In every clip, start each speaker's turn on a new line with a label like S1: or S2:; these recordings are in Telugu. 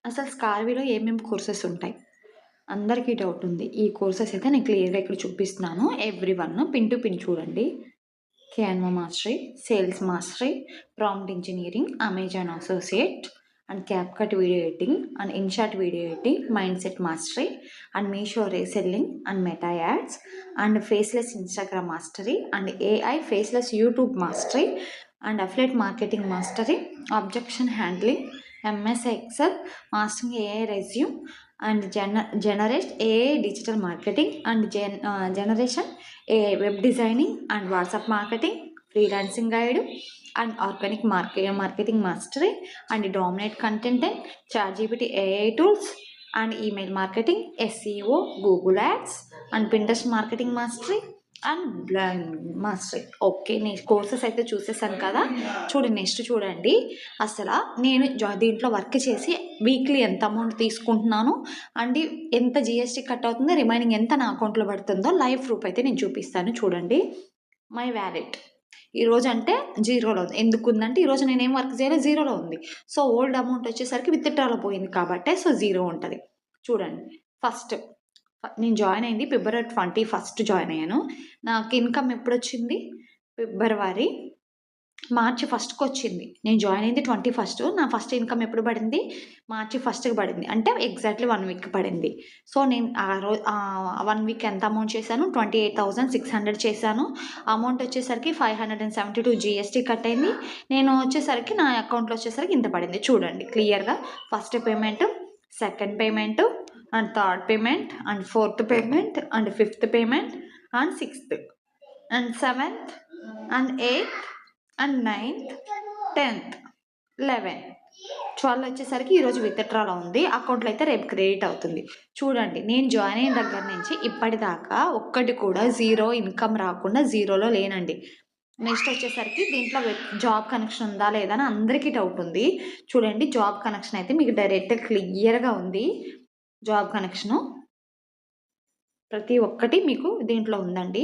S1: అసలు స్కార్వీలో ఏమేమి కోర్సెస్ ఉంటాయి? అందరికీ డౌట్ ఉంది. ఈ కోర్సెస్ అయితే నేను క్లియర్‌గా ఇక్కడ చూపిస్తున్నాను. ఎవ్రీవన్ పిన్ టు పిన్ చూడండి. Canva mastery, sales mastery, prompt engineering, Amazon associate and CapCut video editing and INSAT video editing, mind set mastery and Meesho reselling and meta ads and faceless Instagram mastery and AI faceless YouTube mastery and affiliate marketing mastery, objection handling, MS Excel, mastering AI resume and generate AI digital marketing and generation AI web designing and WhatsApp marketing, freelancing guide and organic marketing mastery and dominate content and ChatGPT AI tools and email marketing, SEO, Google ads and Pinterest marketing mastery and blog mastery. Okay, నేను కోర్సెస్ అయితే చూసేసాను కదా. నెక్స్ట్ చూడండి. అసలు నేను దీంట్లో వర్క్ చేసి వీక్లీ ఎంత అమౌంట్ తీసుకుంటున్నాను అండ్ ఎంత జిఎస్టీ కట్ అవుతుందో, రిమైనింగ్ ఎంత నా అకౌంట్లో పడుతుందో లైవ్ ప్రూఫ్ అయితే నేను చూపిస్తాను. చూడండి, మై వ్యాలెట్ ఈరోజు అంటే జీరోలో ఉంది. ఎందుకు ఉందంటే ఈరోజు నేనేం వర్క్ చేయలేదు, జీరోలో ఉంది. సో ఓల్డ్ అమౌంట్ వచ్చేసరికి విత్డ్రాలో పోయింది కాబట్టి సో జీరో ఉంటుంది. చూడండి, ఫస్ట్ నేను జాయిన్ అయింది ఫిబ్రవరి 21 జాయిన్ అయ్యాను. నాకు ఇన్కమ్ ఎప్పుడు వచ్చింది? ఫిబ్రవరి మార్చి 1కి వచ్చింది. నేను జాయిన్ అయింది 21. నా ఫస్ట్ ఇన్కమ్ ఎప్పుడు పడింది? మార్చి 1కి పడింది. అంటే ఎగ్జాక్ట్లీ 1 వీక్ పడింది. సో నేను ఆ 1 వీక్ ఎంత అమౌంట్ చేశాను? 28,600 చేశాను. అమౌంట్ వచ్చేసరికి 572 జిఎస్టీ కట్ అయింది. నేను వచ్చేసరికి నా అకౌంట్లో వచ్చేసరికి ఇంత పడింది. చూడండి క్లియర్గా, first payment, second payment and third payment and fourth payment and fifth payment and sixth and seventh and eighth and 9th, 10th, 11, 12 వచ్చేసరికి ఈరోజు విత్డ్రాలో ఉంది. అకౌంట్లో అయితే రేపు క్రెడిట్ అవుతుంది. చూడండి, నేను జాయిన్ అయిన దగ్గర నుంచి ఇప్పటిదాకా ఒక్కటి కూడా జీరో ఇన్కమ్ రాకుండా జీరోలో లేనండి. నెక్స్ట్ వచ్చేసరికి దీంట్లో జాబ్ కనెక్షన్ ఉందా లేదా అని అందరికీ డౌట్ ఉంది. చూడండి, జాబ్ కనెక్షన్ అయితే మీకు డైరెక్ట్ క్లియర్గా ఉంది. జాబ్ కనెక్షను ప్రతి ఒక్కటి మీకు దీంట్లో ఉందండి.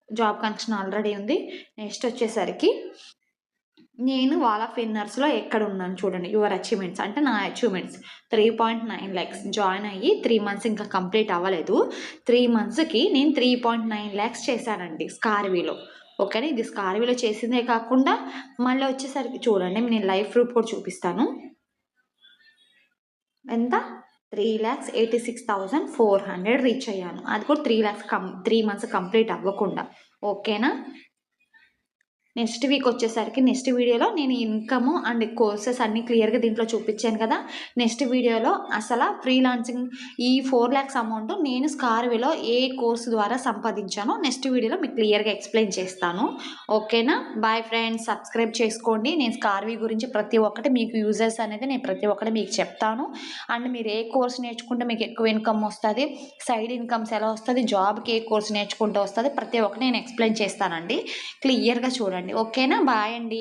S1: జాబ్ కనెక్షన్ ఆల్రెడీ ఉంది. నెక్స్ట్ వచ్చేసరికి నేను వాల్ ఆఫ్ విన్నర్స్లో ఎక్కడ ఉన్నాను చూడండి. యువర్ అచీవ్మెంట్స్ అంటే నా అచీవ్మెంట్స్ 3.9 lakhs జాయిన్ అయ్యి 3 months ఇంకా కంప్లీట్ అవ్వలేదు. 3 monthsకి నేను 3.9 lakhs చేశానండి స్కార్వీలో. ఓకేనా, ఇది స్కార్వీలో చేసిందే కాకుండా మళ్ళీ వచ్చేసరికి చూడండి, నేను లైవ్ ప్రూఫ్ కూడా చూపిస్తాను. ఎంత? 3,86,400 రీచ్ అయ్యాను. అది కూడా 3 lakhs 3 months కంప్లీట్ అవ్వకుండా. ఓకేనా. నెక్స్ట్ వీక్ వచ్చేసరికి నెక్స్ట్ వీడియోలో నేను ఇన్కమ్ అండ్ కోర్సెస్ అన్నీ క్లియర్గా దీంట్లో చూపించాను కదా. నెక్స్ట్ వీడియోలో అసలు ఫ్రీలాన్సింగ్ ఈ 4 lakhs అమౌంట్ నేను స్కార్వీలో ఏ కోర్సు ద్వారా సంపాదించానో నెక్స్ట్ వీడియోలో మీకు క్లియర్గా ఎక్స్ప్లెయిన్ చేస్తాను. ఓకేనా. బాయ్ ఫ్రెండ్స్, సబ్స్క్రైబ్ చేసుకోండి. నేను స్కార్వీ గురించి ప్రతి ఒక్కటి మీకు యూజర్స్ అనేది నేను ప్రతి ఒక్కటి మీకు చెప్తాను. అండ్ మీరు ఏ కోర్స్ నేర్చుకుంటే మీకు ఎక్కువ ఇన్కమ్ వస్తుంది, సైడ్ ఇన్కమ్స్ ఎలా వస్తుంది, జాబ్కి ఏ కోర్స్ నేర్చుకుంటూ వస్తుంది, ప్రతి ఒక్కటి నేను ఎక్స్ప్లెయిన్ చేస్తానండి. క్లియర్గా చూడండి. ఓకేనా. బాయ్ అండి.